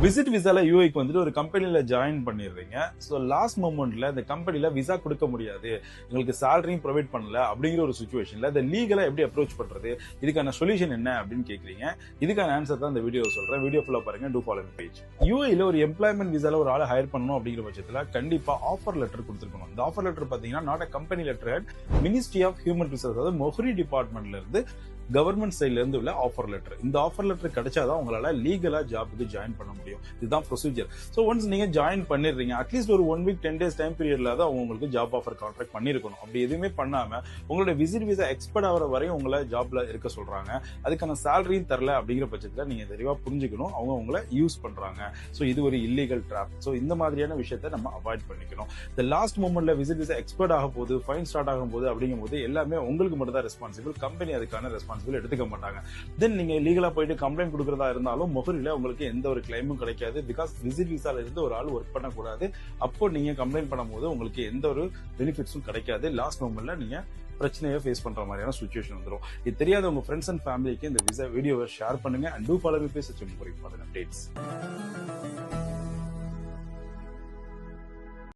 Visit விசால யூஏக்கு வந்துட்டு ஒரு கம்பெனில ஜாயின் பண்ணிடுறீங்க. ஸோ லாஸ்ட் மொமெண்ட்ல இந்த கம்பெனில விசா கொடுக்க முடியாது, எங்களுக்கு சேலரியும் ப்ரொவைட் பண்ணல அப்படிங்கிற ஒரு சுச்சுவேஷன்ல இந்த லீகலா எப்படி அப்ரோச் பண்றது, இதுக்கான சொல்யூஷன் என்ன அப்படின்னு கேக்குறீங்க. இதுக்கான ஆன்சர் தான் இந்த வீடியோ சொல்றேன். வீடியோ ஃபுல்லா பாருங்க. Two follow page. யூஏல ஒரு எம்ப்ளாய்மெண்ட் விசால ஒரு ஆளை ஹையர் பண்ணணும் அப்படிங்கிற பட்சத்துல கண்டிப்பா ஆஃபர் லெட்டர் கொடுத்துருக்கணும். இந்த ஆஃபர் லெட்டர் பாத்தீங்கன்னா not company letter, ministry of human resource, அதாவது மொஹரி டிபார்ட்மெண்ட்ல இருந்து கவர்மெண்ட் சைட்ல இருந்து உள்ள ஆஃபர் லெட்டர். இந்த ஆஃபர் லெட்டர் கிடைச்சாதான் உங்களால லீகலா ஜாபுக்கு ஜாயின் பண்ண முடியும். இதுதான் ப்ரொசீஜர். ஸோ ஒன்ஸ் நீங்க ஜாயின் பண்ணிடுறீங்க, அட்லீஸ்ட் ஒரு 1 வீக் 10 டேஸ் டைம் பீரியட்ல தான் உங்களுக்கு ஜாப் ஆஃபர் கான்ட்ராக்ட் பண்ணிருக்கணும். அப்படி எதுவுமே பண்ணாம உங்களோட விசிட் விசா எக்ஸ்பர்ட் ஆகிற வரையும் உங்களை ஜாப்ல இருக்க சொல்றாங்க, அதுக்கான சேலரியும் தரல அப்படிங்கிற பட்சத்துல நீங்க தெளிவா புரிஞ்சுக்கணும் அவங்க உங்களை யூஸ் பண்றாங்க. ஸோ இது ஒரு இல்லீகல் ட்ராப். ஸோ இந்த மாதிரியான விஷயத்தை நம்ம அவாய்ட் பண்ணிக்கணும். இந்த லாஸ்ட் மூமெண்ட்ல விசிட் விசா எக்ஸ்பர்ட் ஆக போது, ஃபைன் ஸ்டார்ட் ஆகும் போது அப்படிங்கும் போது எல்லாமே உங்களுக்கு மட்டும் தான் ரெஸ்பான்சிபிள், கம்பெனி அதுக்கான ரெஸ்பான்சிபிள் எடுத்துக்க மாட்டாங்க. தென் நீங்க லீகலா போயிட்டு கம்ப்ளைண்ட் கொடுக்கறதா இருந்தாலும் மொஹரில உங்களுக்கு எந்த ஒரு கிளைமும் கிடைக்காது. பிகாஸ் விசிட் விசால இருந்து ஒரு ஆள் ஒர்க் பண்ணக்கூடாது. அப்போ நீங்க கம்ப்ளைண்ட் பண்ணும்போது உங்களுக்கு எந்த ஒரு பெனிஃபிட்ஸும் கிடைக்காது. லாஸ்ட் மொமெண்ட்ல நீங்க பிரச்சனையை ஃபேஸ் பண்ற மாதிரியான சுச்சுவேஷன் வந்துடும். இது தெரியாத உங்க ஃப்ரெண்ட்ஸ் அண்ட் ஃபேமிலிக்கு இந்த விசா வீடியோவை ஷேர் பண்ணுங்க. And do follow me page for important updates.